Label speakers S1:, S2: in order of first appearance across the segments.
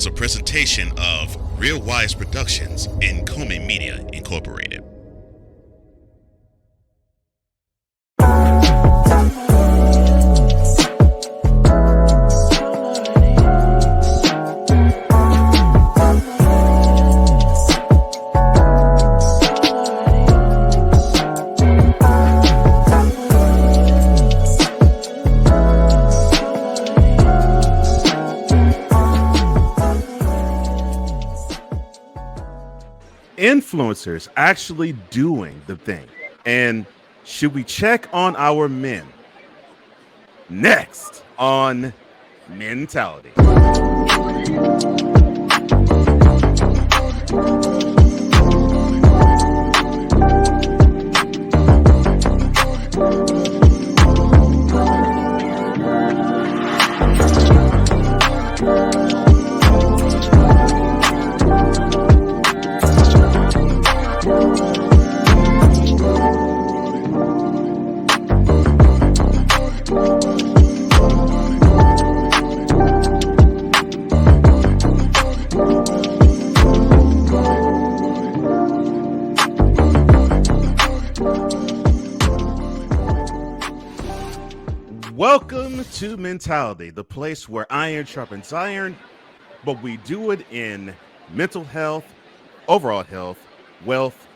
S1: is a presentation of Real Wise Productions and Komen Media Incorporated.
S2: Influencers actually doing the thing, and should we check on our men? Next on Mentality. Welcome to Mentality, the place where iron sharpens iron, but we do it in mental health, overall health, wealth,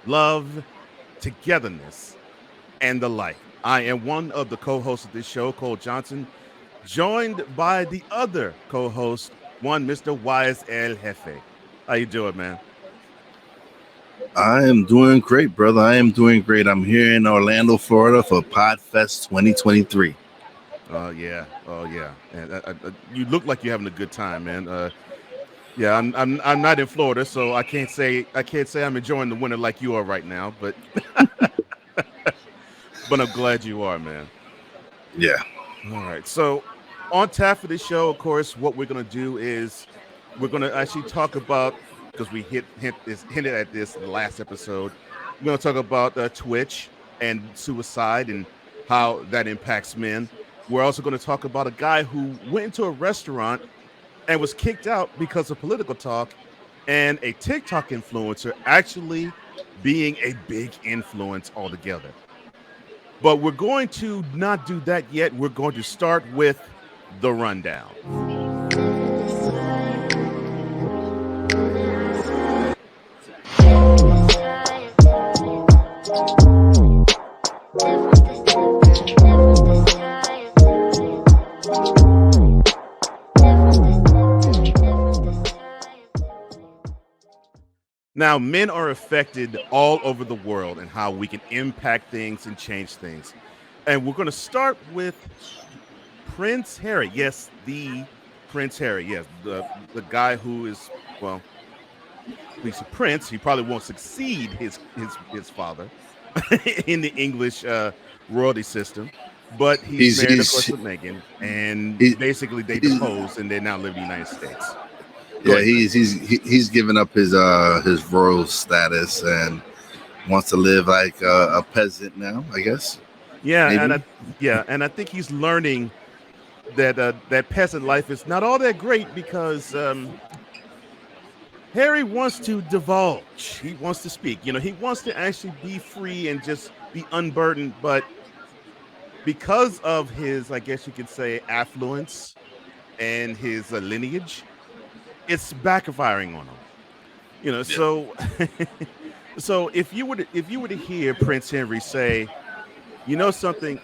S2: love, togetherness, and the like. I am one of the co-hosts of this show, Cole Johnson, joined by the other co-host, one Mr. Wize El Jefe. How you doing, man?
S3: I am doing great, brother. I am doing great. I'm here in Orlando, Florida for PodFest 2023.
S2: Oh yeah. And you look like you're having a good time, man. Yeah, I'm not in Florida, so I can't say I'm enjoying the winter like you are right now, but but I'm glad you are, man.
S3: Yeah.
S2: All right. So on tap for this show, of course, what we're gonna do is we're gonna actually talk about, because we hinted at this in the last episode. We're gonna talk about Twitch and suicide and how that impacts men. We're also going to talk about a guy who went into a restaurant and was kicked out because of political talk, and a TikTok influencer actually being a big influence altogether. But we're going to not do that yet. We're going to start with the rundown. Now, men are affected all over the world and how we can impact things and change things. And we're going to start with Prince Harry. Yes, the Prince Harry. Yes, the guy who is, well, he's a prince. He probably won't succeed his father in the English royalty system. But he's married, of course, with Meghan. And basically they deposed and they now live in the United States.
S3: Yeah, he's given up his royal status and wants to live like a peasant now, I guess.
S2: Yeah, and I think he's learning that that peasant life is not all that great, because Harry wants to divulge. He wants to speak. You know, he wants to actually be free and just be unburdened. But because of his, I guess you could say, affluence and his lineage, it's backfiring on him, you know. So, so if you were to hear Prince Henry say, you know something,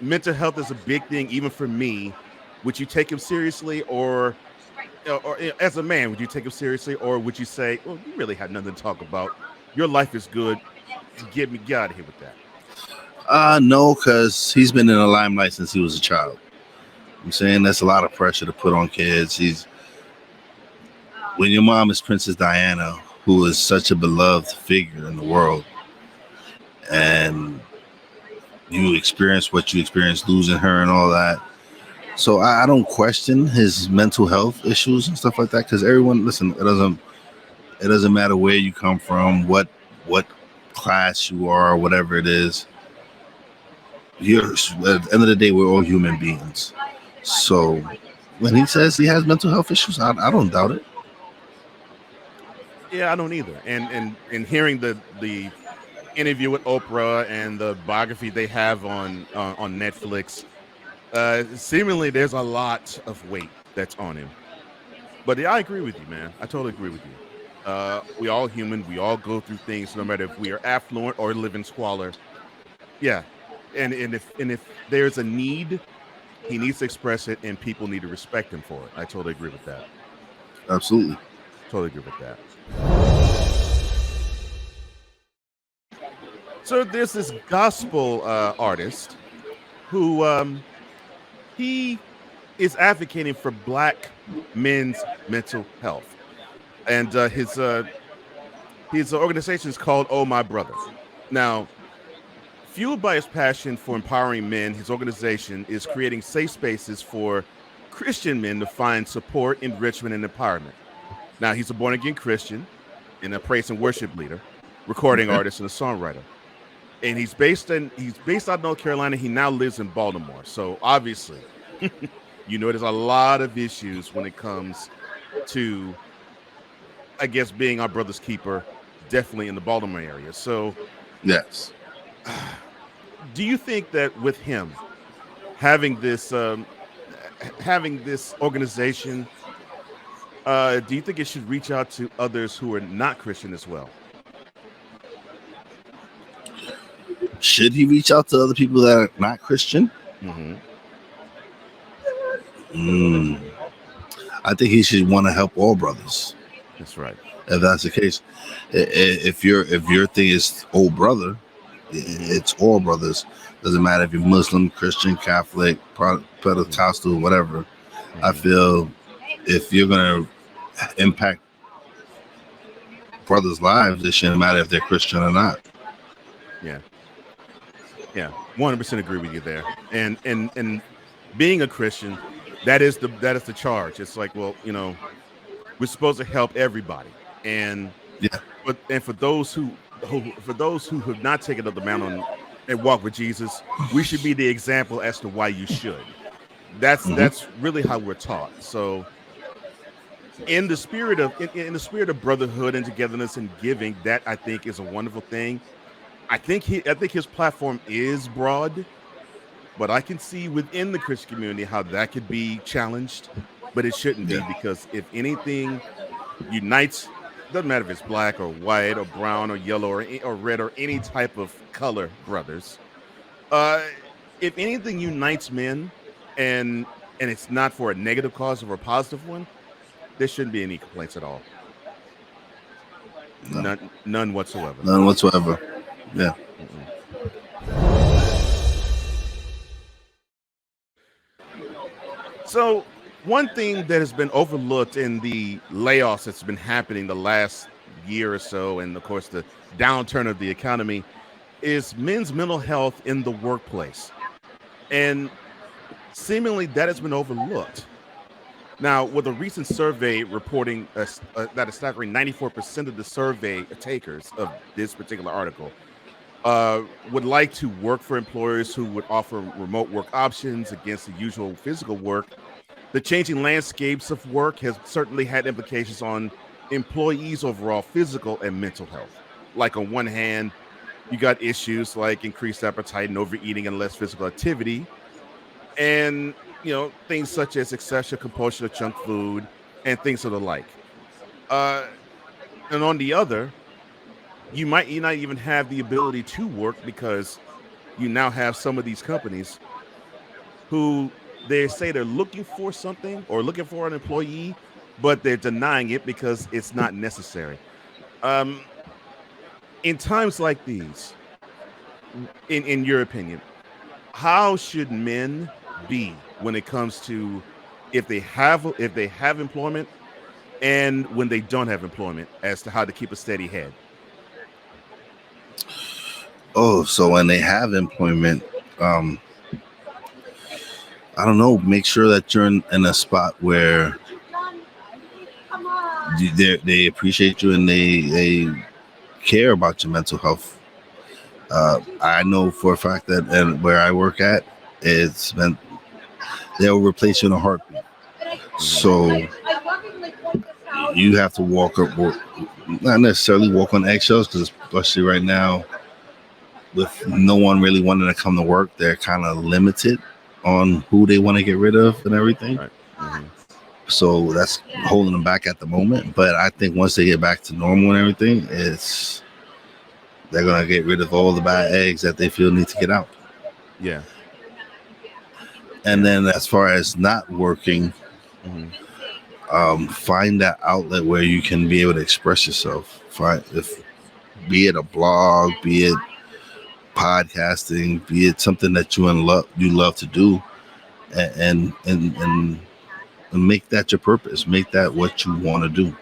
S2: mental health is a big thing even for me, would you take him seriously, or as a man, would you take him seriously, or would you say, well, you really had nothing to talk about? Your life is good. Get out of here with that.
S3: No, because he's been in the limelight since he was a child. I'm saying that's a lot of pressure to put on kids. When your mom is Princess Diana, who is such a beloved figure in the world, and you experience what you experienced losing her and all that. So I don't question his mental health issues and stuff like that, because everyone, listen, it doesn't matter where you come from, what class you are, or whatever it is. At the end of the day, we're all human beings. So When he says he has mental health issues, I don't doubt it.
S2: Yeah, I don't either. And hearing the interview with Oprah and the biography they have on Netflix, seemingly there's a lot of weight that's on him. But yeah, I agree with you, man. I totally agree with you. We all human. We all go through things, no matter if we are affluent or live in squalor. Yeah, and if there's a need, he needs to express it, and people need to respect him for it. I totally agree with that.
S3: Absolutely.
S2: Totally agree with that. So there's this gospel artist who he is advocating for Black men's mental health, and his organization is called Oh My Brother. Now, fueled by his passion for empowering men, his organization is creating safe spaces for Christian men to find support, enrichment, and empowerment. Now, he's a born again Christian and a praise and worship leader, recording
S3: Okay.
S2: artist, and a songwriter. And he's based out of North Carolina. He now lives in Baltimore. So obviously, there's a lot of issues when it comes to, I guess, being our brother's keeper, definitely in the Baltimore area. So
S3: Yes.
S2: do you think that with him having this organization, do you think it should reach out to others who are not Christian as well?
S3: Should he reach out to other people that are not Christian?
S2: Mm-hmm.
S3: I think he should want to help all brothers.
S2: That's right.
S3: If that's the case, if your thing is old brother, it's all brothers. Doesn't matter if you're Muslim, Christian, Catholic, Pentecostal, whatever. I feel if you're gonna impact brothers' lives, it shouldn't matter if they're Christian or not.
S2: Yeah, 100% agree with you there. And being a Christian, that is the charge. It's like, well, we're supposed to help everybody, and
S3: Yeah.
S2: for those who have not taken up the mountain and walk with Jesus, we should be the example as to why you should. That's really how we're taught. So, in the spirit of brotherhood and togetherness and giving, that I think is a wonderful thing. I think his platform is broad, but I can see within the Christian community how that could be challenged, but it shouldn't be, because if anything unites, doesn't matter if it's black or white or brown or yellow or red or any type of color, brothers. If anything unites men, and it's not for a negative cause or a positive one, there shouldn't be any complaints at all.
S3: No.
S2: None whatsoever.
S3: None whatsoever. Yeah.
S2: So one thing that has been overlooked in the layoffs that's been happening the last year or so, and of course the downturn of the economy, is men's mental health in the workplace. And seemingly that has been overlooked. Now, with a recent survey reporting that a staggering 94% of the survey takers of this particular article would like to work for employers who would offer remote work options against the usual physical work, the changing landscapes of work has certainly had implications on employees' overall physical and mental health. Like, on one hand, you got issues like increased appetite and overeating and less physical activity, and things such as excessive compulsion of junk food and things of the like. And on the other, you might not even have the ability to work, because you now have some of these companies who they say they're looking for something or looking for an employee, but they're denying it because it's not necessary. In times like these, in your opinion, how should men be when it comes to if they have employment and when they don't have employment, as to how to keep a steady head?
S3: Oh, so when they have employment, I don't know, make sure that you're in a spot where they appreciate you and they care about your mental health. I know for a fact that, and where I work at, they'll replace you in a heartbeat. So you have to not necessarily walk on eggshells, because especially right now, with no one really wanting to come to work, they're kind of limited on who they want to get rid of and everything.
S2: Right. Mm-hmm.
S3: So that's holding them back at the moment. But I think once they get back to normal and everything, they're gonna get rid of all the bad eggs that they feel need to get out.
S2: Yeah.
S3: And then as far as not working, find that outlet where you can be able to express yourself. Be it a blog, be it podcasting, be it something that you love to do, and make that your purpose. Make that what you want to do.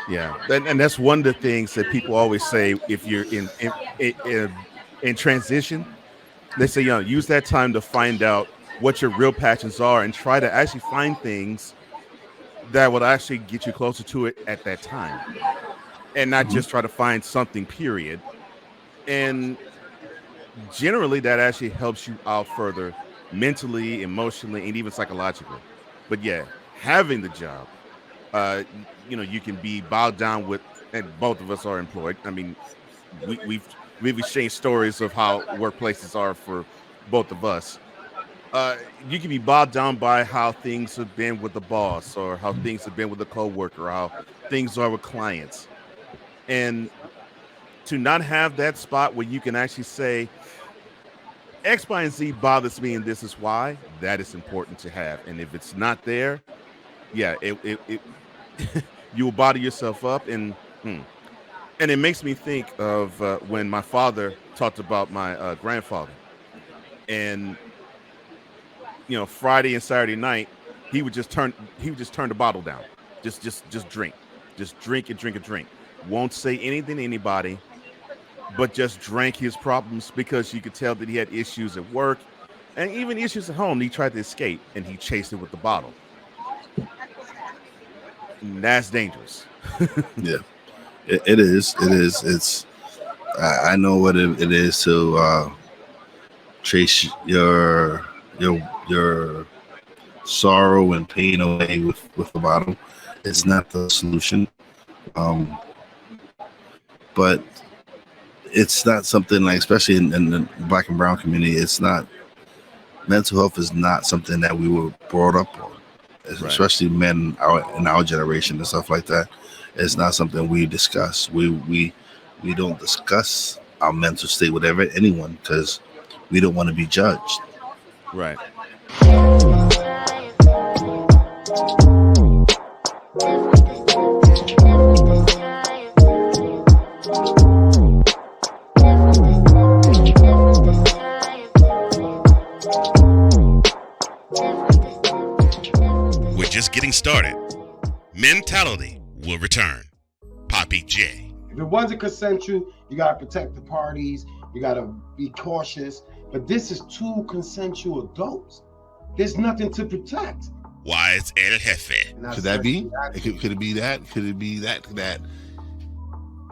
S2: Yeah. And that's one of the things that people always say, if you're in transition, they say, use that time to find out what your real passions are and try to actually find things that will actually get you closer to it at that time, and not just try to find something, period. And generally that actually helps you out further, mentally, emotionally, and even psychologically. But yeah, having the job, you can be bogged down with, and both of us are employed. I mean, we've exchanged stories of how workplaces are for both of us. You can be bogged down by how things have been with the boss, or how things have been with the coworker, or how things are with clients. And to not have that spot where you can actually say, X, Y, and Z bothers me, and this is why, that is important to have. And if it's not there, yeah, it you will bother yourself up. And it makes me think of when my father talked about my grandfather. And Friday and Saturday night, he would just turn the bottle down. Just drink. Just drink and drink and drink. Won't say anything to anybody, but just drank his problems, because you could tell that he had issues at work and even issues at home. He tried to escape, and he chased it with the bottle. And that's dangerous.
S3: Yeah, it is. It's I know what it is to chase your sorrow and pain away with the bottle. It's not the solution. But it's not something like, especially in the Black and brown community, it's not, mental health is not something that we were brought up on, especially men in our generation and stuff like that. It's not something we discuss. We don't discuss our mental state with anyone, because we don't want to be judged.
S2: Right.
S1: We're just getting started. Mentality will return. Poppy J.
S4: If it wasn't consensual, you got to protect the parties. You got to be cautious. But this is two consensual adults. There's nothing to protect.
S1: Wize El Jefe.
S5: Could that be? Could it be that? Could it be that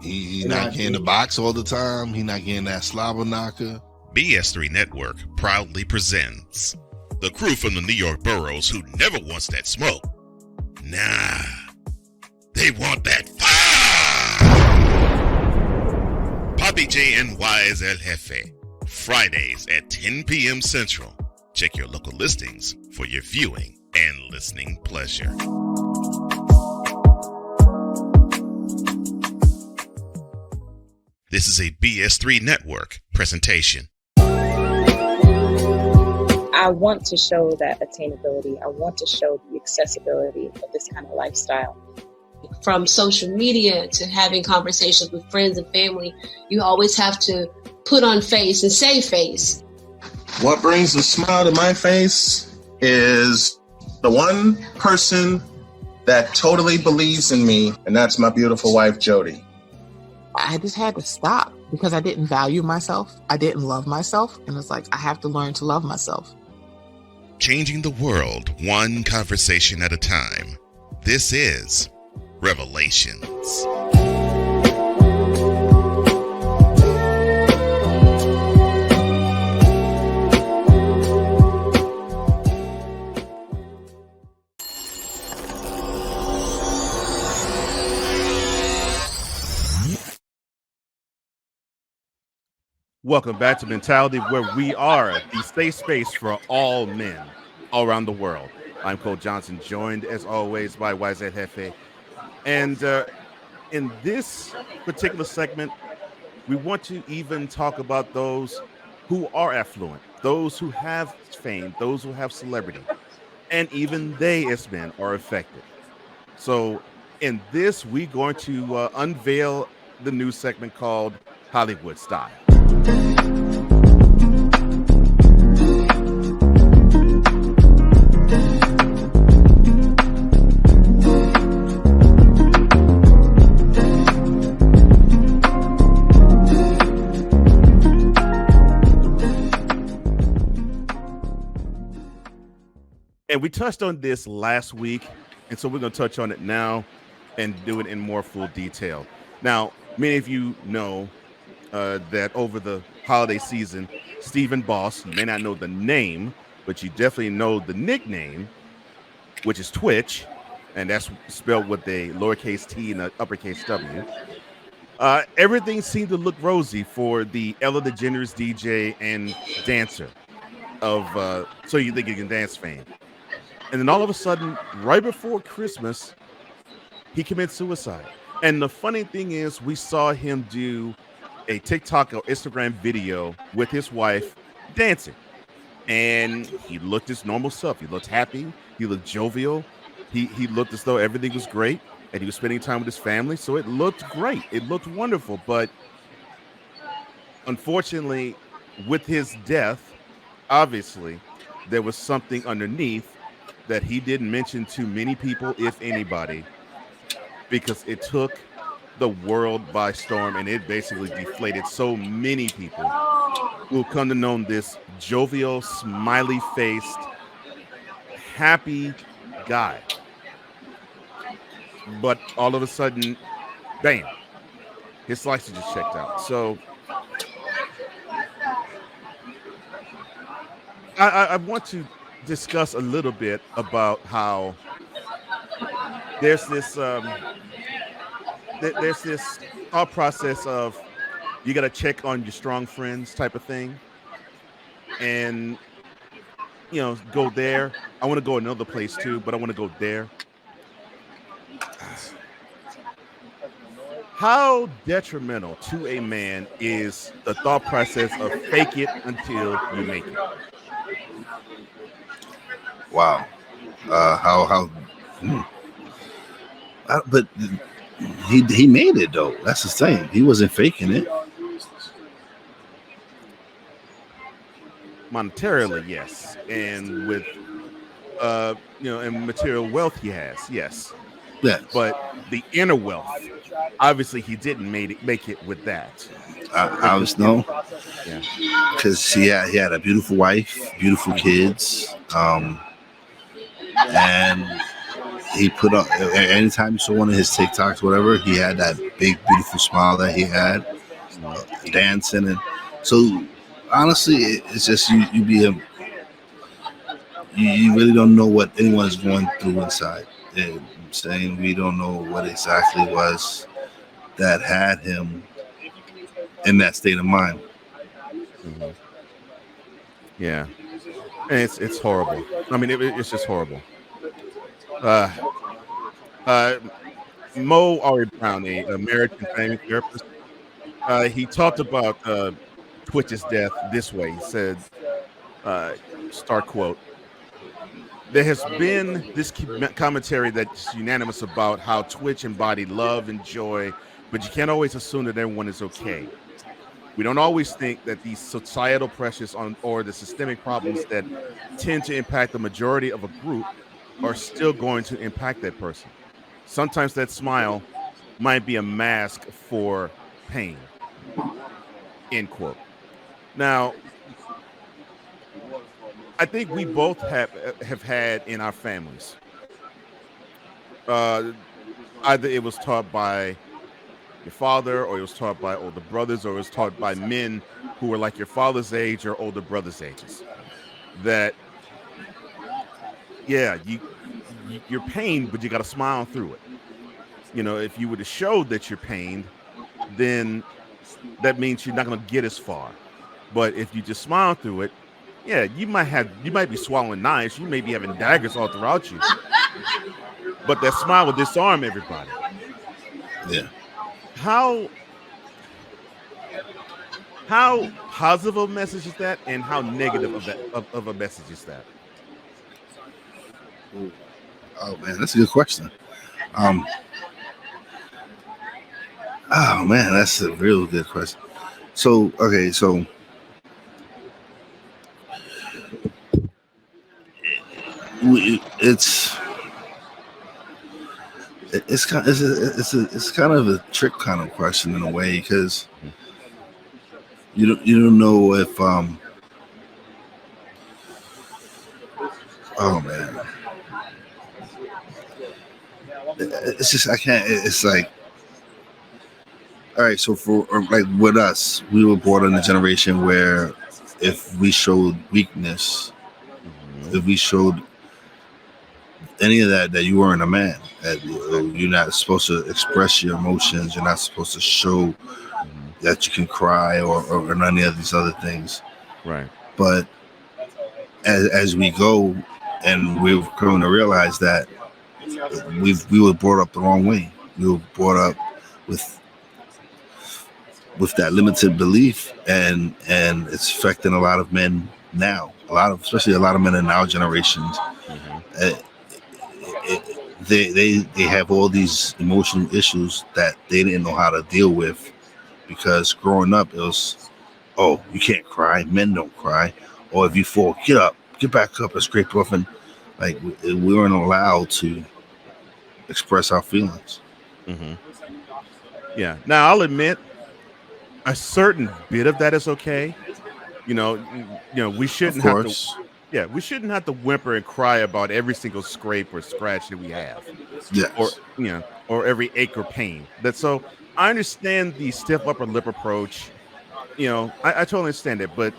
S5: he's not getting the box all the time? He's not getting that slobber knocker?
S1: BS3 Network proudly presents the crew from the New York boroughs who never wants that smoke. Nah, they want that fire. Poppy J and Wize El Jefe. Fridays at 10 p.m. Central. Check your local listings for your viewing and listening pleasure. This is a BS3 Network presentation.
S6: I want to show that attainability. I want to show the accessibility of this kind of lifestyle.
S7: From social media to having conversations with friends and family, you always have to put on face and say face.
S8: What brings a smile to my face is the one person that totally believes in me, and that's my beautiful wife, Jody.
S9: I just had to stop because I didn't value myself. I didn't love myself. And it's like, I have to learn to love myself.
S1: Changing the world one conversation at a time. This is Revelations.
S2: Welcome back to Mentality, where we are the safe space for all men all around the world. I'm Cole Johnson, joined as always by Wize and Cole. And in this particular segment, we want to even talk about those who are affluent, those who have fame, those who have celebrity, and even they as men are affected. So in this, we're going to unveil the new segment called Hollywood Style. And we touched on this last week, and so we're going to touch on it now and do it in more full detail. Now, many of you know that over the holiday season, Stephen Boss, you may not know the name, but you definitely know the nickname, which is Twitch, and that's spelled with a lowercase t and an uppercase W. Everything seemed to look rosy for the Ella DeGeneres DJ and dancer of So You Think You Can Dance fame. And then all of a sudden, right before Christmas, he commits suicide. And the funny thing is, we saw him do a TikTok or Instagram video with his wife dancing. And he looked his normal self. He looked happy. He looked jovial. He looked as though everything was great. And he was spending time with his family. So it looked great. It looked wonderful. But unfortunately, with his death, obviously, there was something underneath that he didn't mention to many people, if anybody, because it took the world by storm, and it basically deflated so many people who come to know this jovial, smiley-faced, happy guy. But all of a sudden, bam, his lights are just checked out. So I want to discuss a little bit about how there's this thought process of you got to check on your strong friends type of thing, and go there. I want to go another place too, but I want to go there. How detrimental to a man is the thought process of fake it until you make it?
S3: Wow. But he made it though. That's the thing. He wasn't faking it.
S2: Monetarily, yes, and with and material wealth he has, yes.
S3: Yes.
S2: But the inner wealth, obviously, he didn't make it with that.
S3: I was no,
S2: Yeah.
S3: because he had a beautiful wife, beautiful kids, and he put up. Anytime you saw one of his TikToks, whatever, he had that big, beautiful smile that he had, dancing, and so honestly, it's just you really don't know what anyone is going through inside. And I'm saying we don't know what exactly was that had him in that state of mind.
S2: Mm-hmm. Yeah, and it's horrible. I mean, it's just horrible. Mo Ari Brown, an American family therapist, he talked about Twitch's death this way. He said, start quote, "There has been this commentary that's unanimous about how Twitch embodied love and joy, but you can't always assume that everyone is okay. We don't always think that these societal pressures or the systemic problems that tend to impact the majority of a group are still going to impact that person. Sometimes that smile might be a mask for pain." End quote. Now, I think we both have had in our families, either it was taught by your father, or it was taught by older brothers, or it was taught by men who were like your father's age or older brother's ages, that you're pained, but you got to smile through it. If you were to show that you're pained, then that means you're not going to get as far. But if you just smile through it, yeah, you might be swallowing knives, you may be having daggers all throughout you, but that smile will disarm everybody.
S3: Yeah.
S2: How how positive of a message is that, and how negative of a message is that?
S3: Oh man, that's a good question. Um, oh man, that's a real good question. So okay, so it's it's kind of a trick kind of question in a way, because you don't know if oh man, it's just I can't. It's like, all right, so for like with us, we were born in a generation where if we showed weakness, if we showed any of that you weren't a man. That you're not supposed to express your emotions. You're not supposed to show that you can cry or any of these other things.
S2: Right.
S3: But as we go, and we've grown to realize that we were brought up the wrong way. We were brought up with that limited belief, and it's affecting a lot of men now. Especially a lot of men in our generations. They have all these emotional issues that they didn't know how to deal with, because growing up it was, oh, you can't cry, men don't cry, or if you fall, get up, get back up and scrape off, and like we weren't allowed to express our feelings.
S2: Yeah. Now I'll admit a certain bit of that is okay. We shouldn't have to. Yeah, we shouldn't have to whimper and cry about every single scrape or scratch that we have.
S3: Yes.
S2: Or every ache or pain. So I understand the stiff upper lip approach. I totally understand it, but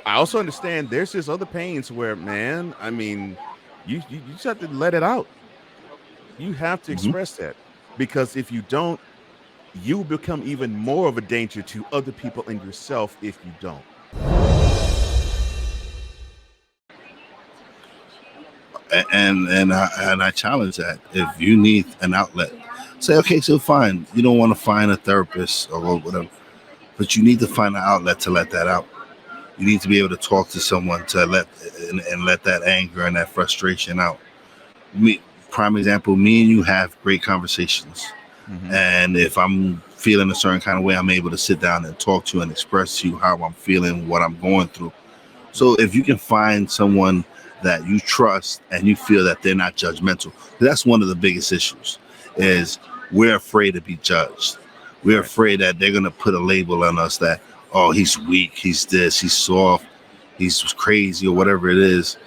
S2: I also understand there's just other pains where, man, I mean, you just have to let it out. You have to express that, because if you don't, you become even more of a danger to other people and yourself if you don't.
S3: And I challenge that. If you need an outlet, say, okay, so fine, you don't want to find a therapist or whatever, but you need to find an outlet to let that out. You need to be able to talk to someone to let that anger and that frustration out. Prime example, me and you have great conversations, and if I'm feeling a certain kind of way, I'm able to sit down and talk to you and express to you how I'm feeling, what I'm going through. So if you can find someone that you trust and you feel that they're not judgmental, that's one of the biggest issues, is we're afraid to be judged. We're afraid that they're going to put a label on us that, oh, he's weak, he's this, he's soft, he's crazy, or whatever it is,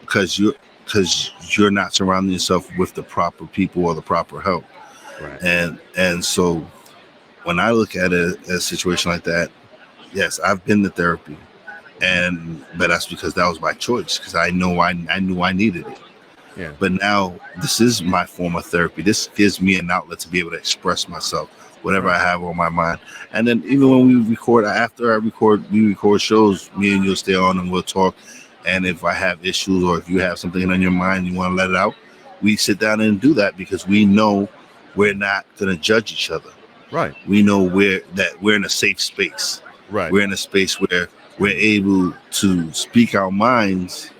S3: because you're not surrounding yourself with the proper people or the proper help.
S2: Right.
S3: And so when I look at a situation like that, yes, I've been to therapy. But that's because that was my choice, because I knew I needed it.
S2: Yeah.
S3: But now this is my form of therapy. This gives me an outlet to be able to express myself, whatever I have on my mind. And then even when we record, we record shows, me and you'll stay on and we'll talk. And if I have issues, or if you have something on your mind, you want to let it out, we sit down and do that, because we know we're not going to judge each other.
S2: Right.
S3: We know we're in a safe space.
S2: Right.
S3: We're in a space where we're able to speak our minds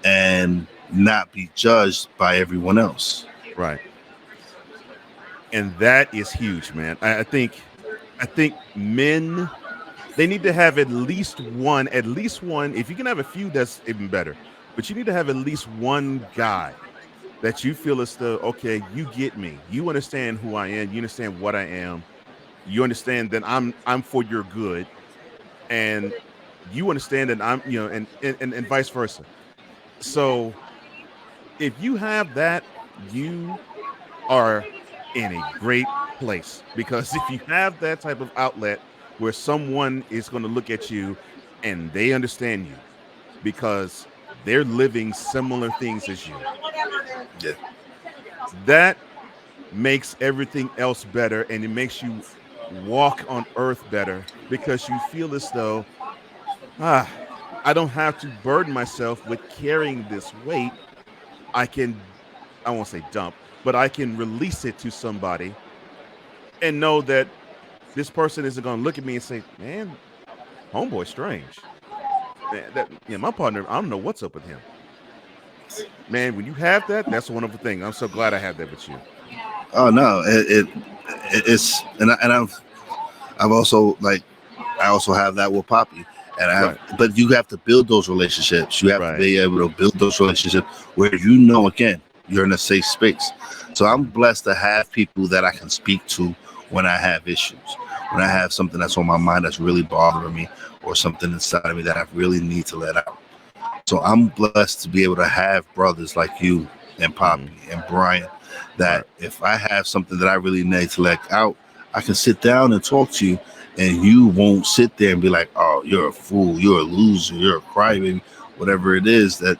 S3: and not be judged by everyone else.
S2: Right. And that is huge, man. I think men, they need to have at least one. If you can have a few, that's even better. But you need to have at least one guy that you feel is okay, you get me. You understand who I am. You understand what I am. You understand that I'm for your good. And you understand that I'm, and vice versa. So if you have that, you are in a great place, because if you have that type of outlet where someone is going to look at you and they understand you because they're living similar things as you, that makes everything else better, and it makes you walk on earth better because you feel as though, I don't have to burden myself with carrying this weight. I won't say dump, but I can release it to somebody and know that this person isn't going to look at me and say, man, homeboy strange. Man, my partner, I don't know what's up with him. Man, when you have that, that's a wonderful thing. I'm so glad I had that with you.
S3: Oh no, it's and I've also I also have that with Poppy, and but you have to build those relationships. You have to be able to build those relationships where again, you're in a safe space. So I'm blessed to have people that I can speak to when I have issues, when I have something that's on my mind that's really bothering me, or something inside of me that I really need to let out. So I'm blessed to be able to have brothers like you and Poppy and Brian, that if I have something that I really need to let out, I can sit down and talk to you, and you won't sit there and be like, oh, you're a fool, you're a loser, you're a crybaby, whatever it is that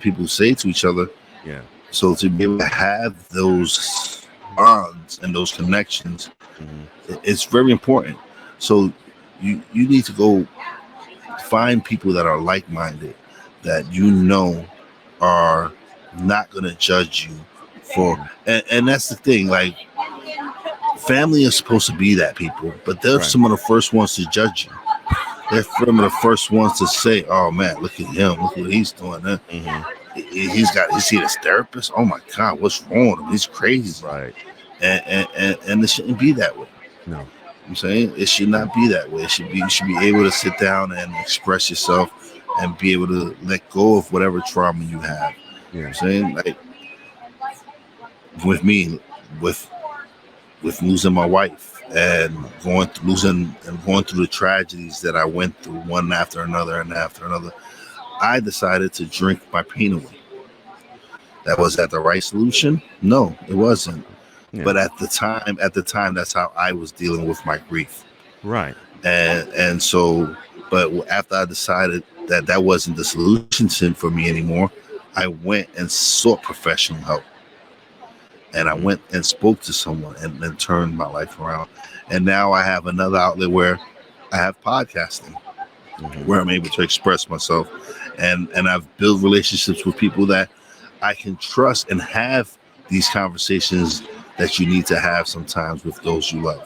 S3: people say to each other.
S2: Yeah.
S3: So to be able to have those bonds and those connections, it's very important. So you need to go find people that are like-minded, that are not going to judge you for, and that's the thing, like, family is supposed to be that people, but they're some of the first ones to judge you. They're some of the first ones to say, oh man, look at him, look what he's doing. He's seen his therapist. Oh my God, what's wrong with him? He's crazy.
S2: Right.
S3: And it shouldn't be that way.
S2: No.
S3: I'm saying it should not be that way. You should be able to sit down and express yourself and be able to let go of whatever trauma you have. You know what I'm saying? Like with me, with losing my wife and going through the tragedies that I went through, one after another and after another, I decided to drink my pain away. Was that the right solution? No, it wasn't. Yeah. But at the time, that's how I was dealing with my grief.
S2: Right.
S3: And so, but after I decided that wasn't the solution for me anymore, I went and sought professional help. And I went and spoke to someone and turned my life around. And now I have another outlet where I have podcasting, where I'm able to express myself. And I've built relationships with people that I can trust and have these conversations that you need to have sometimes with those you love.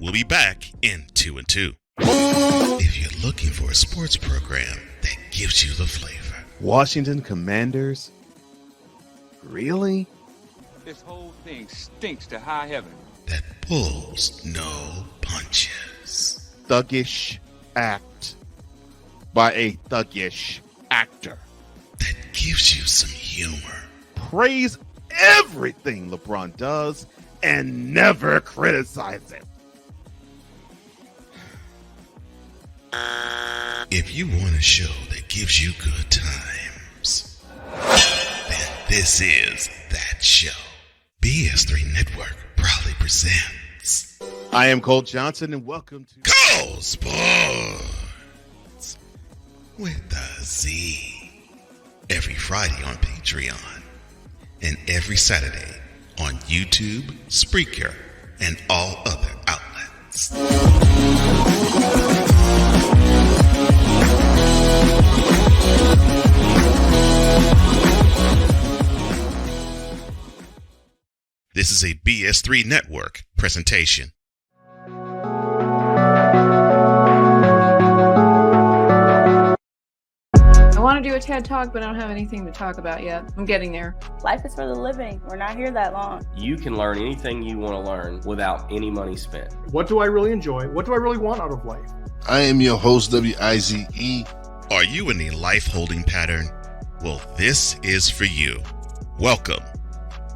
S1: We'll be back in 2 and 2. If you're looking for a sports program that gives you the flavor.
S2: Washington Commanders? Really?
S10: This whole thing stinks to high heaven.
S1: That pulls no punches.
S2: Thuggish act by a thuggish actor.
S1: That gives you some humor.
S2: Praise everything LeBron does and never criticize it.
S1: If you want a show that gives you good times, then this is that show. BS3 Network proudly presents.
S2: I am Cole Johnson, and welcome to
S1: Cole Sports with a Z. Every Friday on Patreon, and every Saturday on YouTube, Spreaker, and all other outlets. This is a BS3 Network presentation.
S11: I want to do a TED Talk, but I don't have anything to talk about yet. I'm getting there.
S12: Life is for the living. We're not here that long.
S13: You can learn anything you want to learn without any money spent.
S14: What do I really enjoy? What do I really want out of life?
S5: I am your host, Wize.
S1: Are you in a life holding pattern? Well, this is for you. Welcome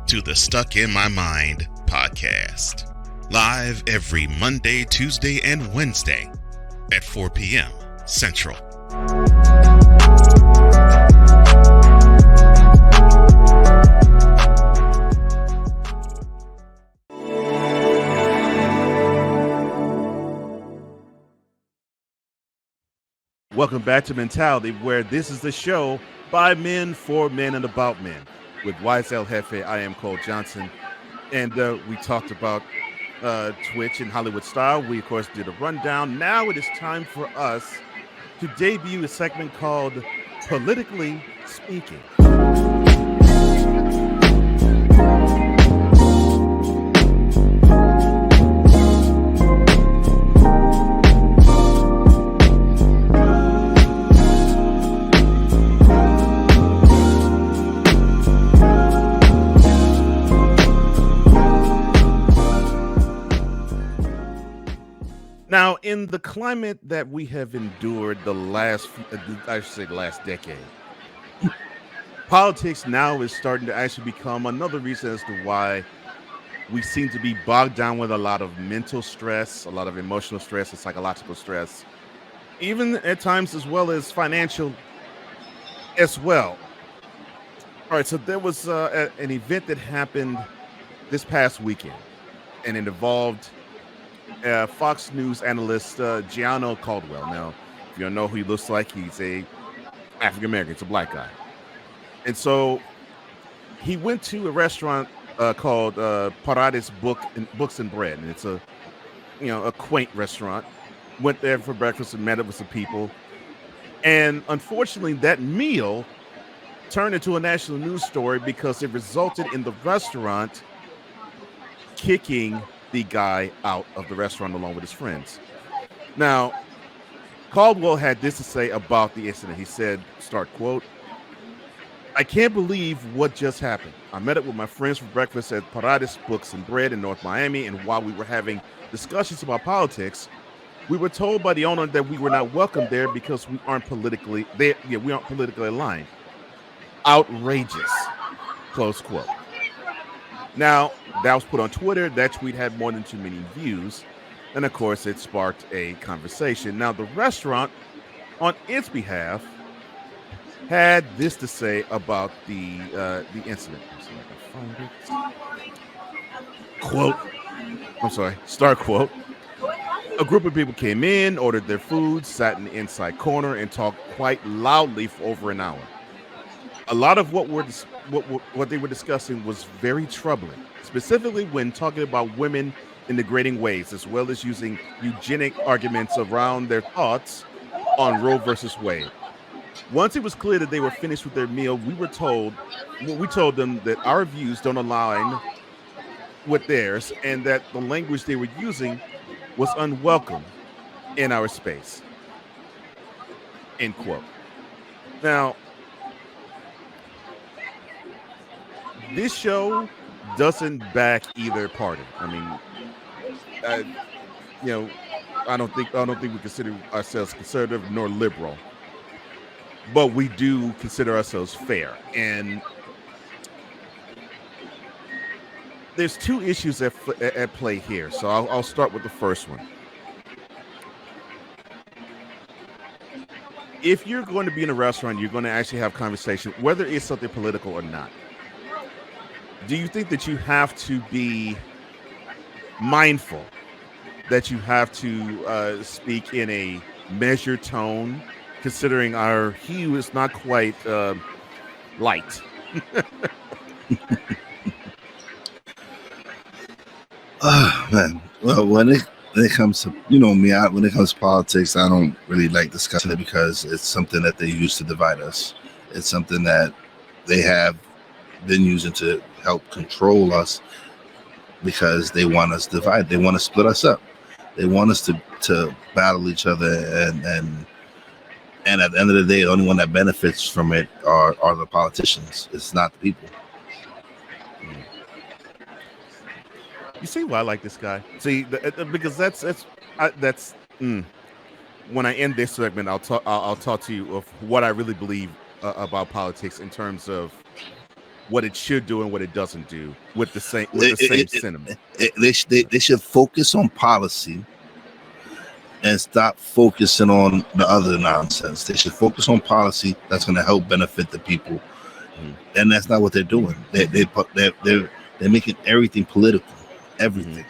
S1: to the Stuck in My Mind podcast. live every Monday, Tuesday, and Wednesday at 4 p.m. Central.
S2: Welcome back to Mentality, where this is the show by men, for men, and about men. With Wize El Jefe, I am Cole Johnson. And we talked about Twitch and Hollywood Style. We, of course, did a rundown. Now it is time for us to debut a segment called Politically Speaking. Now, in the climate that we have endured the last decade, politics now is starting to actually become another reason as to why we seem to be bogged down with a lot of mental stress, a lot of emotional stress, and psychological stress, even at times as well as financial as well. All right, so there was an event that happened this past weekend, and it involved Fox News analyst Gianno Caldwell. Now, if you don't know who he looks like, he's a African American. It's a black guy, and so he went to a restaurant called Paradis Books and Bread, and it's a quaint restaurant. Went there for breakfast and met up with some people, and unfortunately, that meal turned into a national news story because it resulted in the restaurant kicking the guy out of the restaurant along with his friends. Now, Caldwell had this to say about the incident. He said, start quote, "I can't believe what just happened. I met up with my friends for breakfast at Paradis Books and Bread in North Miami, and while we were having discussions about politics, we were told by the owner that we were not welcome there because we aren't politically aligned. Outrageous," close quote. Now, that was put on Twitter. That tweet had more than 2 million views. And, of course, it sparked a conversation. Now, the restaurant, on its behalf, had this to say about the incident. Start quote. "A group of people came in, ordered their food, sat in the inside corner, and talked quite loudly for over an hour. A lot of what they were discussing was very troubling, specifically when talking about women in degrading ways, as well as using eugenic arguments around their thoughts on Roe versus Wade. Once it was clear that they were finished with their meal, we told them that our views don't align with theirs and that the language they were using was unwelcome in our space." End quote. Now, this show doesn't back either party. I mean, I don't think we consider ourselves conservative nor liberal, but we do consider ourselves fair. And there's two issues at play here. So I'll start with the first one. If you're going to be in a restaurant, you're going to actually have conversation, whether it's something political or not. Do you think that you have to be mindful, that you have to speak in a measured tone, considering our hue is not quite light?
S3: Man, well, when it comes to when it comes to politics, I don't really like discussing it because it's something that they use to divide us. It's something that they have been using to help control us because they want us divided. They want to split us up. They want us to battle each other, and at the end of the day, the only one that benefits from it are the politicians. It's not the people.
S2: You see why I like this guy? See, because that's when I end this segment, I'll talk to you of what I really believe about politics in terms of what it should do and what it doesn't do with the same sentiment.
S3: They should focus on policy and stop focusing on the other nonsense. They should focus on policy that's going to help benefit the people, and that's not what they're doing. They're making everything political, everything,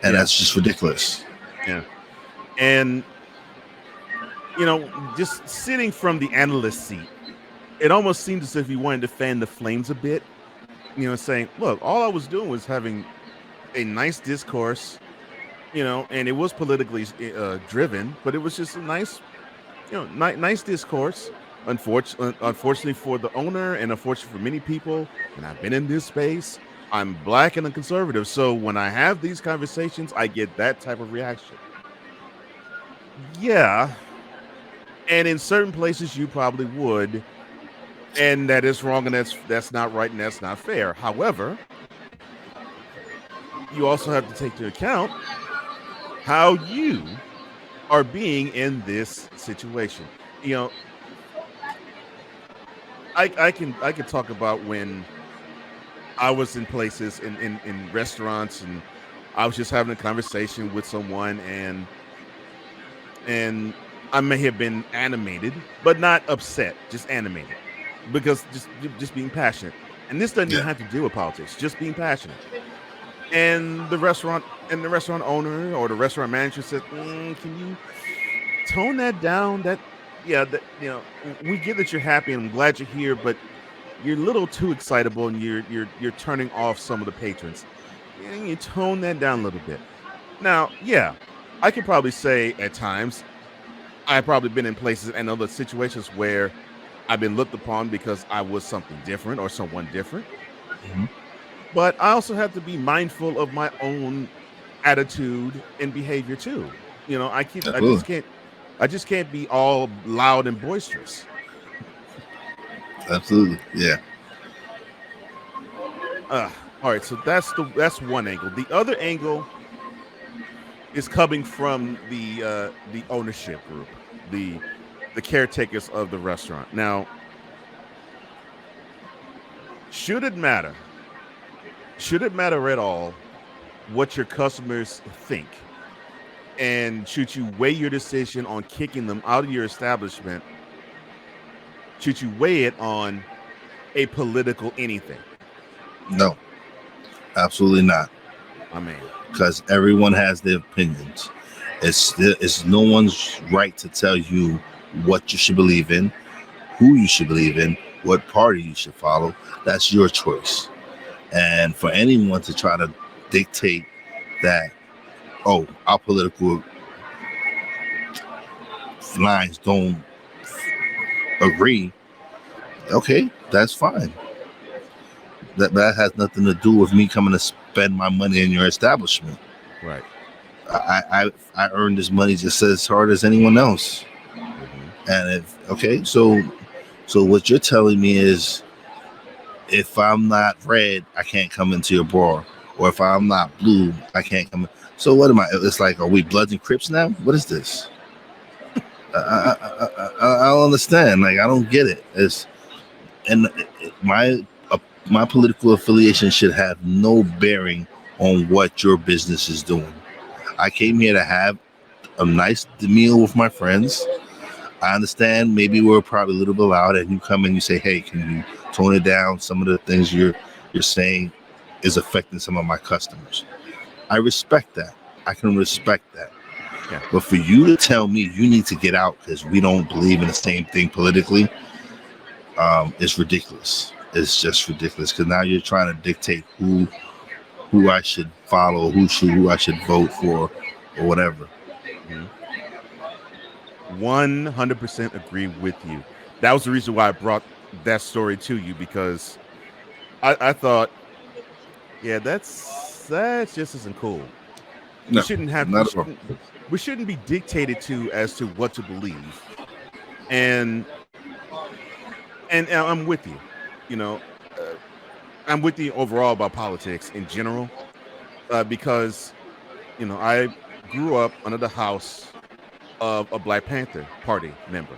S3: and that's just ridiculous.
S2: Yeah, and just sitting from the analyst seat, it almost seems as if you wanted to fan the flames a bit. Saying, "Look, all I was doing was having a nice discourse." And it was politically driven, but it was just a nice, nice discourse. Unfortunately for the owner, and unfortunately for many people, and I've been in this space, I'm black and a conservative. So when I have these conversations, I get that type of reaction. Yeah. And in certain places you probably would. And that is wrong, and that's not right, and that's not fair. However, you also have to take into account how you are being in this situation. I can talk about when I was in places in restaurants, and I was just having a conversation with someone, and I may have been animated, but not upset, just animated, because just being passionate. And this doesn't even have to do with politics, just being passionate. And the restaurant owner or the restaurant manager said, "Can you tone that down? We get that you're happy, and I'm glad you're here, but you're a little too excitable, and you're turning off some of the patrons. You tone that down a little bit." Now, I could probably say at times I've probably been in places and other situations where I've been looked upon because I was something different or someone different. But I also have to be mindful of my own attitude and behavior too. I just can't be all loud and boisterous.
S3: Absolutely, yeah.
S2: All right, so that's one angle. The other angle is coming from the ownership group, the caretakers of the restaurant. Now, should it matter? Should it matter at all what your customers think? And should you weigh your decision on kicking them out of your establishment? Should you weigh it on a political anything?
S3: No, absolutely not. Because everyone has their opinions. It's no one's right to tell you what you should believe in, who you should believe in, what party you should follow. That's your choice. And for anyone to try to dictate that, our political lines don't agree, okay, that's fine. That has nothing to do with me coming to spend my money in your establishment.
S2: Right.
S3: I earned this money just as hard as anyone else. And so what you're telling me is, if I'm not red, I can't come into your bar, or if I'm not blue, I can't come in. So what am I? It's like, are we Bloods and Crips now? What is this? I don't understand. Like, I don't get it. My political affiliation should have no bearing on what your business is doing. I came here to have a nice meal with my friends. I understand maybe we're probably a little bit loud, and you come and you say, "Hey, can you tone it down? Some of the things you're saying is affecting some of my customers." I respect that. I can respect that. Yeah. But for you to tell me you need to get out because we don't believe in the same thing politically, it's ridiculous. It's just ridiculous, because now you're trying to dictate who I should follow, who I should vote for, or whatever.
S2: 100% agree with you. That was the reason why I brought that story to you, because I thought, that's just isn't cool.
S3: No,
S2: we shouldn't be dictated to as to what to believe. And I'm with you. I'm with you overall about politics in general, because I grew up under the house of a Black Panther Party member,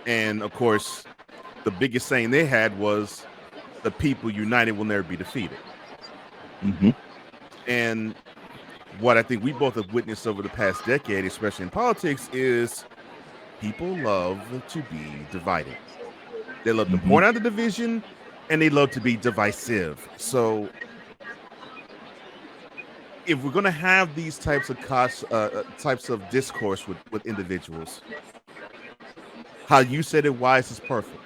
S2: and of course the biggest saying they had was, the people united will never be defeated.
S3: Mm-hmm.
S2: And what I think we both have witnessed over the past decade, especially in politics, is people love to be divided. They love to point out the division, and they love to be divisive. So if we're going to have these types of discourse with individuals, how you said it, Wize, is perfect.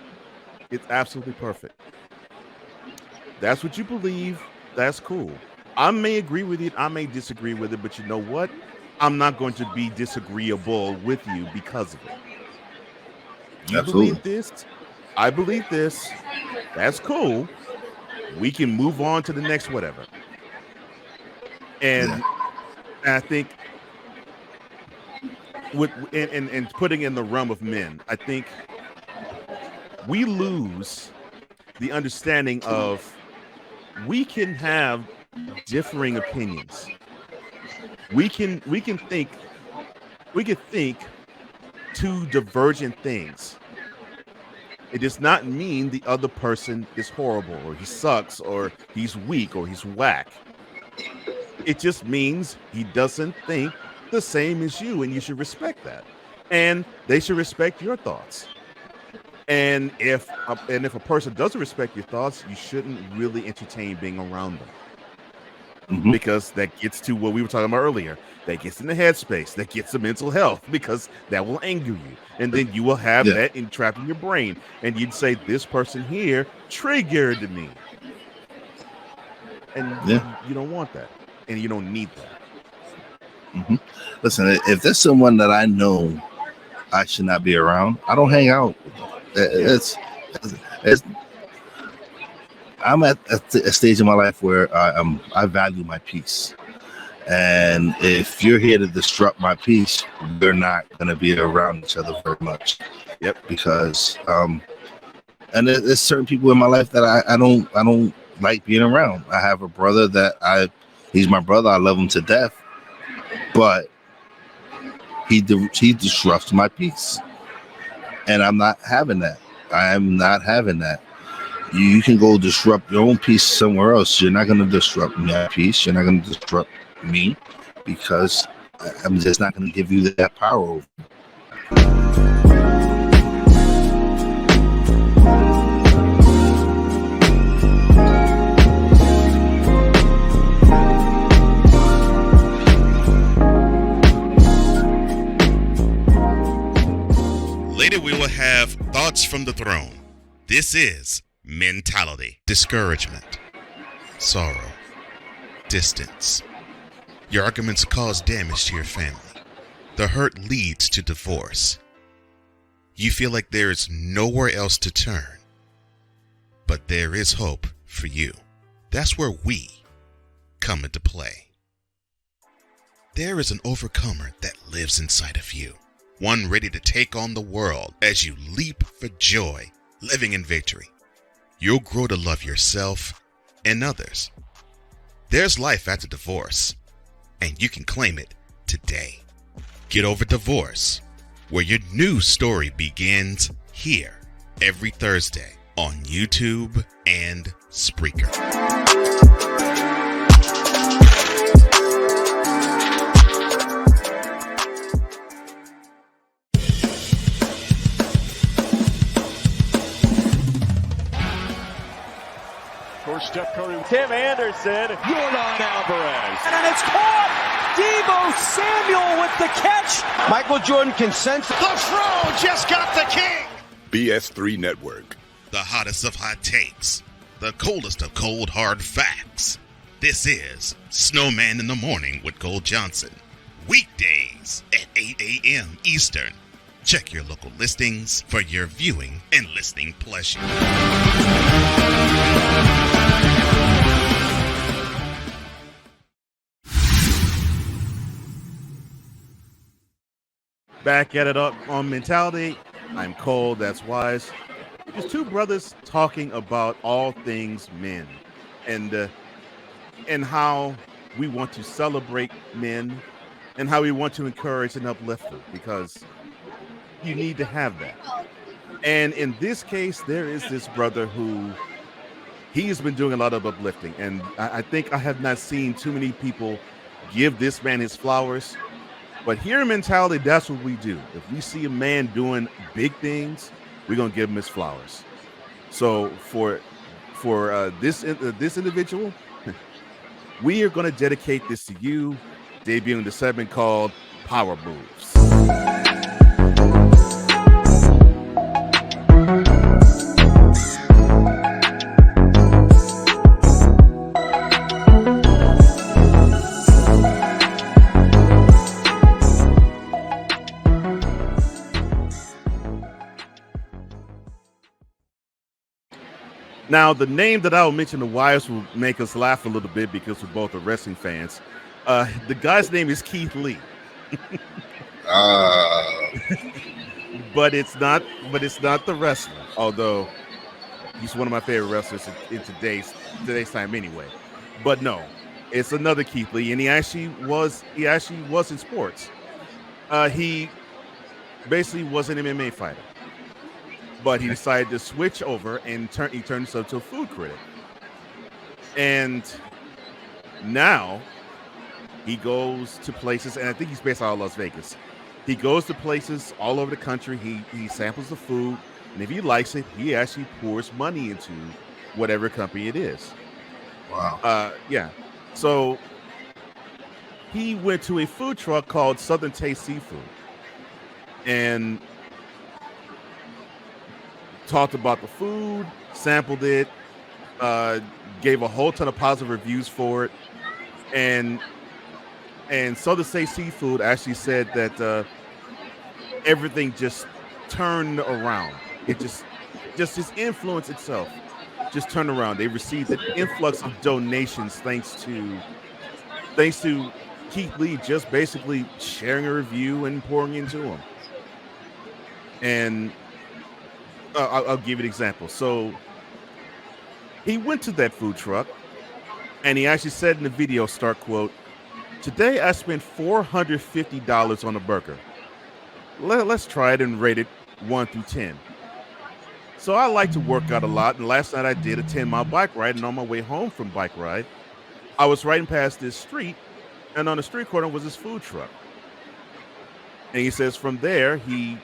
S2: It's absolutely perfect. That's what you believe. That's cool. I may agree with it. I may disagree with it. But you know what? I'm not going to be disagreeable with you because of it. You believe this. I believe this. That's cool. We can move on to the next whatever. And I think and putting in the realm of men, I think we lose the understanding of we can have differing opinions. We can think two divergent things. It does not mean the other person is horrible or he sucks or he's weak or he's whack. It just means he doesn't think the same as you, and you should respect that. And they should respect your thoughts. And if a person doesn't respect your thoughts, you shouldn't really entertain being around them. Because that gets to what we were talking about earlier. That gets in the headspace. That gets to mental health, because that will anger you. And then you will have that entrapped in your brain. And you'd say, this person here triggered me. And you don't want that. And you don't need that.
S3: Listen, if there's someone that I know I should not be around, I don't hang out with them. I'm at a stage in my life where I value my peace. And if you're here to disrupt my peace, we're not going to be around each other very much. Because and there's certain people in my life that I don't like being around. I have a brother that he's my brother. I love him to death, but he disrupts my peace, and I'm not having that. I am not having that. You can go disrupt your own peace somewhere else. You're not going to disrupt my peace. You're not going to disrupt me, because I'm just not going to give you that power over.
S1: Later, we will have Thoughts from the Throne. This is mentality, discouragement, sorrow, distance. Your arguments cause damage to your family. The hurt leads to divorce. You feel like there is nowhere else to turn. But there is hope for you. That's where we come into play. There is an overcomer that lives inside of you. One ready to take on the world as you leap for joy, living in victory. You'll grow to love yourself and others. There's life after divorce, and you can claim it today. Get Over Divorce, where your new story begins here every Thursday on YouTube and Spreaker.
S15: Steph Curry, Tim Anderson, Yordan Alvarez, and it's caught. Debo Samuel with the catch.
S16: Michael Jordan can sense.
S15: The throw just got the king.
S1: BS3 Network. The hottest of hot takes. The coldest of cold hard facts. This is Snowman in the Morning with Cole Johnson. Weekdays at 8 a.m. Eastern. Check your local listings for your viewing and listening pleasure.
S2: Back at it up on mentality. I'm Cole, that's Wize. There's two brothers talking about all things men and how we want to celebrate men and how we want to encourage and uplift them, because you need to have that. And in this case, there is this brother who he has been doing a lot of uplifting, and I think I have not seen too many people give this man his flowers. But here in Mentality, that's what we do. If we see a man doing big things, we're gonna give him his flowers. So for this individual, we are gonna dedicate this to you, debuting the segment called Power Moves. Now, the name that I will mention the Wives will make us laugh a little bit because we're both are wrestling fans. The guy's name is Keith Lee. But it's not the wrestler, although he's one of my favorite wrestlers in today's time anyway. But no, it's another Keith Lee, and he actually was in sports. He basically was an MMA fighter. But he decided to switch over and he turned himself to a food critic. And now he goes to places, and I think he's based out of Las Vegas. He goes to places all over the country. He samples the food, and if he likes it, he actually pours money into whatever company it is.
S3: Wow.
S2: Yeah. So he went to a food truck called Southern Taste Seafood and talked about the food, sampled it, gave a whole ton of positive reviews for it, and Southern Taste Seafood actually said that everything just turned around. It just his influence itself just turned around. They received an influx of donations thanks to Keith Lee just basically sharing a review and pouring into him. And I'll give you an example. So he went to that food truck, and he actually said in the video, start quote, "Today I spent $450 on a burger. Let's try it and rate it 1 through 10. So I like to work out a lot, and last night I did a 10-mile bike ride, and on my way home from bike ride, I was riding past this street, and on the street corner was this food truck. And he says from there, he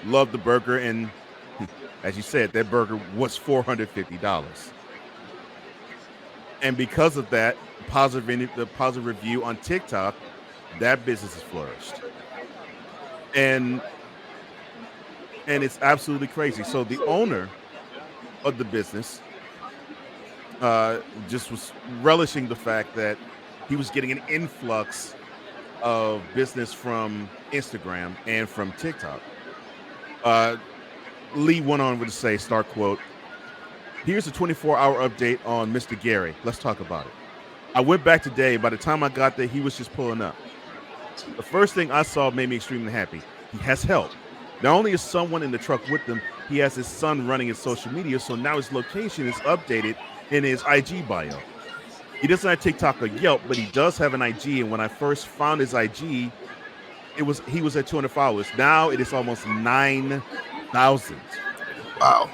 S2: loved the burger, and as you said, that burger was $450. And because of that, the positive review on TikTok, that business has flourished. And it's absolutely crazy. So the owner of the business just was relishing the fact that he was getting an influx of business from Instagram and from TikTok. Lee went on to say, start quote, "Here's a 24-hour update on Mr. Gary. Let's talk about it. I went back today. By the time I got there, he was just pulling up. The first thing I saw made me extremely happy. He has help. Not only is someone in the truck with him, he has his son running his social media, so now his location is updated in his IG bio. He doesn't have TikTok or Yelp, but he does have an IG, and when I first found his IG, he was at 200 followers. Now it is almost 9,000.
S3: Wow.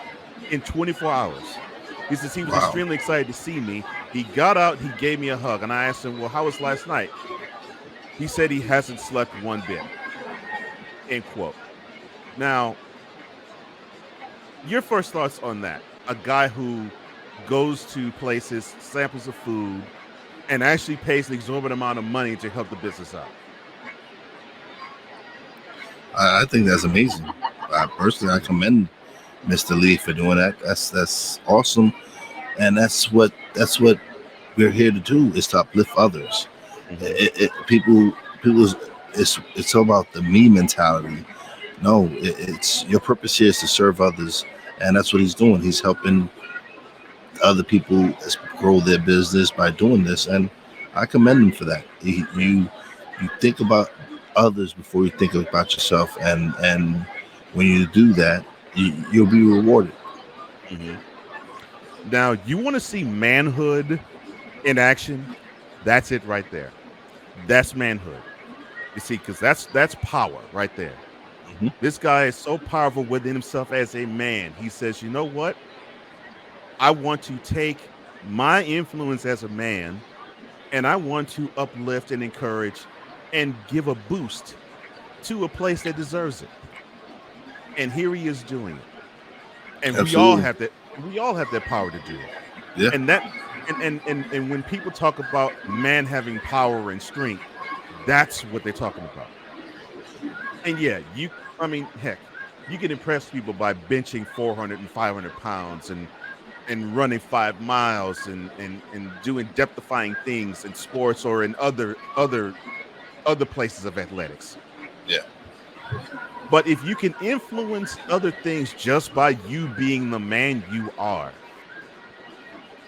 S2: In 24 hours. He says he was extremely excited to see me. He got out, he gave me a hug, and I asked him, well, how was last night? He said he hasn't slept one bit." End quote. Now, your first thoughts on that? A guy who goes to places, samples of food, and actually pays an exorbitant amount of money to help the business out.
S3: I think that's amazing. Personally, I commend Mr. Lee for doing that. That's awesome, and that's what we're here to do, is to uplift others. It's all about the me mentality. No, it's your purpose here is to serve others, and that's what he's doing. He's helping other people grow their business by doing this, and I commend him for that. You think about others before you think about yourself, and when you do that, you'll be rewarded.
S2: Mm-hmm. Now, you want to see manhood in action? That's it right there. That's manhood. You see, because that's power right there. Mm-hmm. This guy is so powerful within himself as a man. He says, you know what? I want to take my influence as a man, and I want to uplift and encourage and give a boost to a place that deserves it. And here he is doing it. And we all
S3: Absolutely.
S2: have that. We all have that power to do it.
S3: Yeah.
S2: And that, and when people talk about man having power and strength, that's what they're talking about. And yeah, I mean, heck, you can impress people by benching 400 and 500 pounds and running 5 miles and doing depth-defying things in sports or in other places of athletics.
S3: Yeah.
S2: But if you can influence other things just by you being the man you are,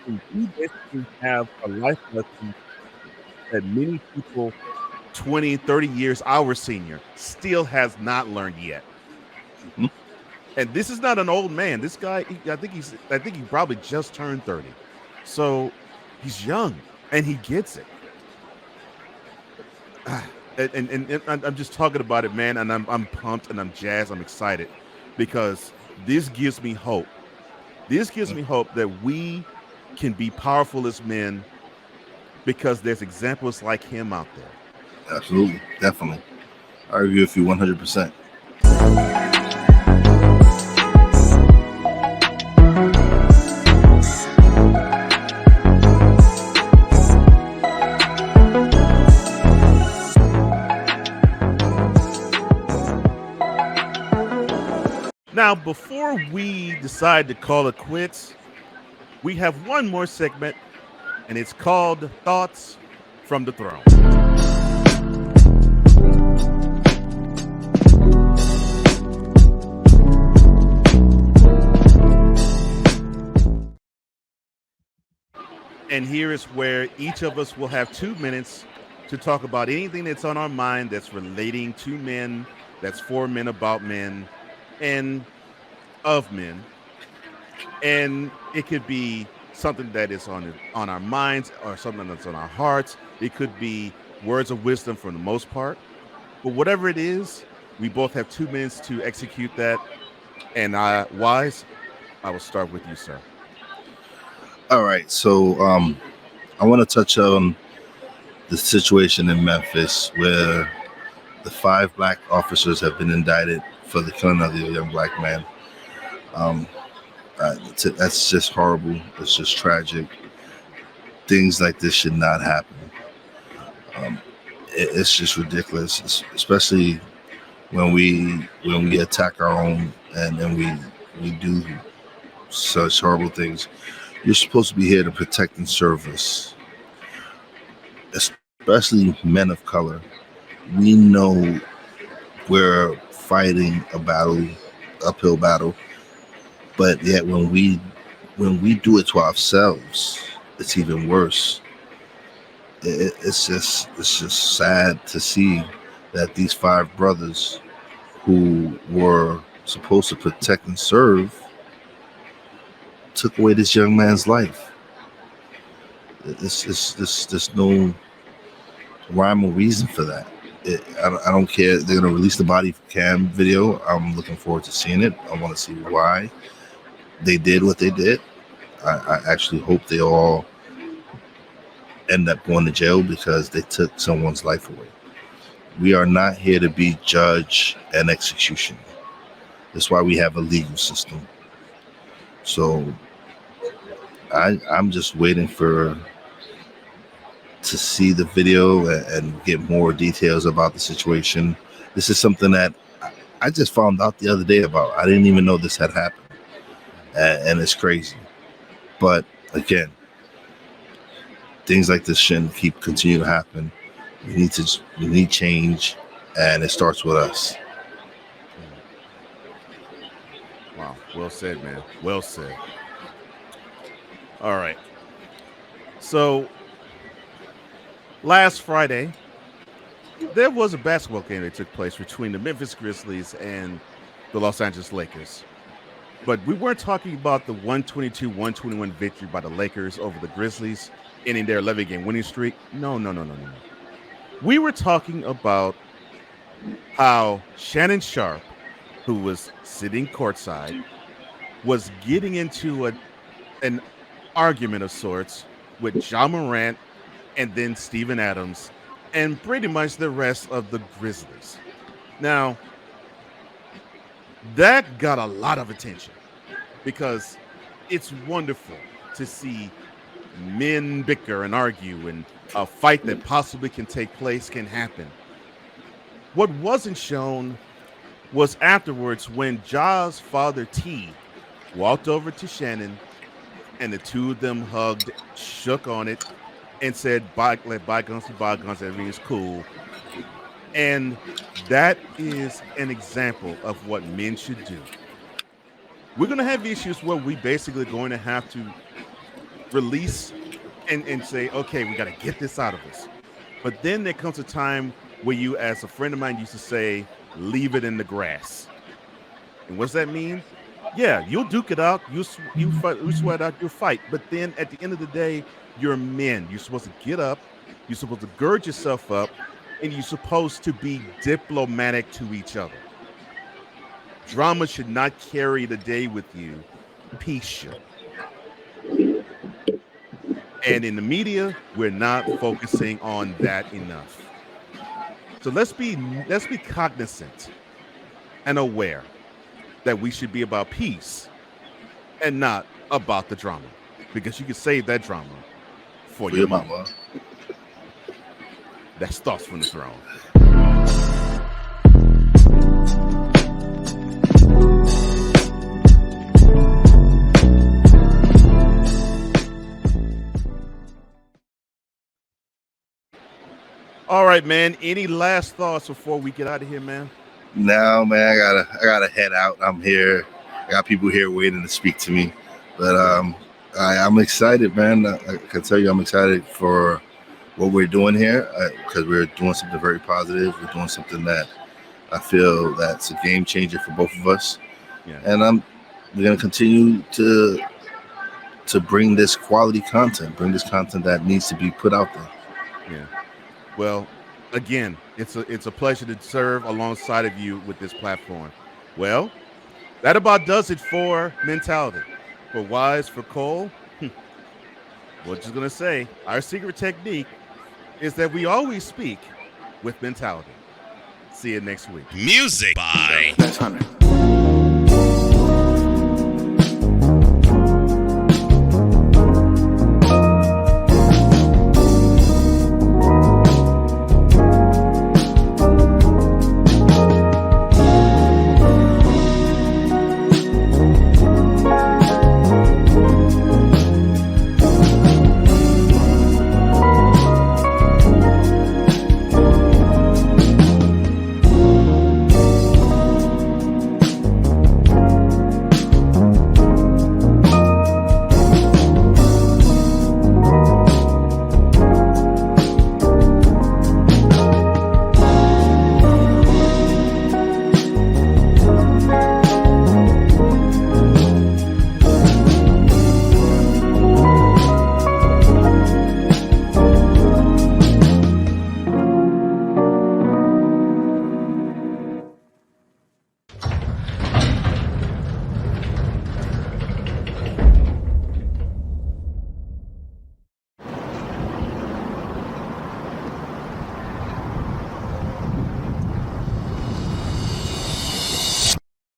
S2: you basically have a life lesson that many people 20, 30 years our senior still has not learned yet.
S3: Mm-hmm.
S2: And this is not an old man. This guy, I think he probably just turned 30. So he's young and he gets it. And I'm just talking about it, man, and I'm pumped and I'm jazzed. I'm excited because this gives me hope. This gives me hope that we can be powerful as men because there's examples like him out there.
S3: Absolutely. Definitely. I agree with you 100%.
S2: Now, before we decide to call it quits, we have one more segment, and it's called Thoughts from the Throne. And here is where each of us will have 2 minutes to talk about anything that's on our mind that's relating to men, that's for men, about men, and of men. And it could be something that is on our minds or something that's on our hearts. It could be words of wisdom for the most part. But whatever it is, we both have 2 minutes to execute that. And Wize, I will start with you, sir.
S3: All right. So I want to touch on the situation in Memphis where the 5 black officers have been indicted for the killing of the young black man. That's just horrible. It's just tragic. Things like this should not happen. It's just ridiculous, especially when we attack our own and we do such horrible things. You're supposed to be here to protect and serve us, especially men of color. We know we're fighting a battle, uphill battle, but yet when we do it to ourselves, it's even worse. It's just sad to see that these 5 brothers who were supposed to protect and serve took away this young man's life. There's no rhyme or reason for that. I don't care. They're gonna release the body cam video. I'm looking forward to seeing it. I want to see why they did what they did. I actually hope they all end up going to jail because they took someone's life away. We are not here to be judge and execution. That's why we have a legal system. So I'm just waiting to see the video and get more details about the situation. This is something that I just found out the other day about. I didn't even know this had happened. And it's crazy. But again, things like this shouldn't continue to happen. We need change, and it starts with us.
S2: Wow, well said, man. Well said. All right. So last Friday, there was a basketball game that took place between the Memphis Grizzlies and the Los Angeles Lakers. But we weren't talking about the 122-121 victory by the Lakers over the Grizzlies, ending their 11-game winning streak. No. We were talking about how Shannon Sharp, who was sitting courtside, was getting into an argument of sorts with John Morant and then Steven Adams and pretty much the rest of the Grizzlies. Now, that got a lot of attention because it's wonderful to see men bicker and argue, and a fight that possibly can take place can happen. What wasn't shown was afterwards when Ja's father T walked over to Shannon and the two of them hugged, shook on it, and said, let bygones be bygones, everything's cool. And that is an example of what men should do. We're going to have issues where we basically going to have to release and say, okay, we got to get this out of us. But then there comes a time where you, as a friend of mine used to say, leave it in the grass. And what's that mean? Yeah, you'll duke it out, you sweat out, you'll fight. But then at the end of the day, you're men. You're supposed to get up, you're supposed to gird yourself up, and you're supposed to be diplomatic to each other. Drama should not carry the day with you. Peace should. And in the media, we're not focusing on that enough. So let's be cognizant and aware that we should be about peace and not about the drama, because you can save that drama for your mama. That's Thoughts from the Throne. All right, man. Any last thoughts before we get out of here, man?
S3: No, man. I gotta head out. I'm here. I got people here waiting to speak to me. But I'm excited, man. I can tell you, I'm excited for what we're doing here because we're doing something very positive. We're doing something that I feel that's a game changer for both of us. Yeah. And we're gonna continue to bring this quality content, bring this content that needs to be put out there.
S2: Yeah. Well, again, it's a pleasure to serve alongside of you with this platform. Well, that about does it for Mentality. For Wize, for Cole, we're just going to say our secret technique is that we always speak with mentality. See you next week.
S1: Music by
S2: That's 100.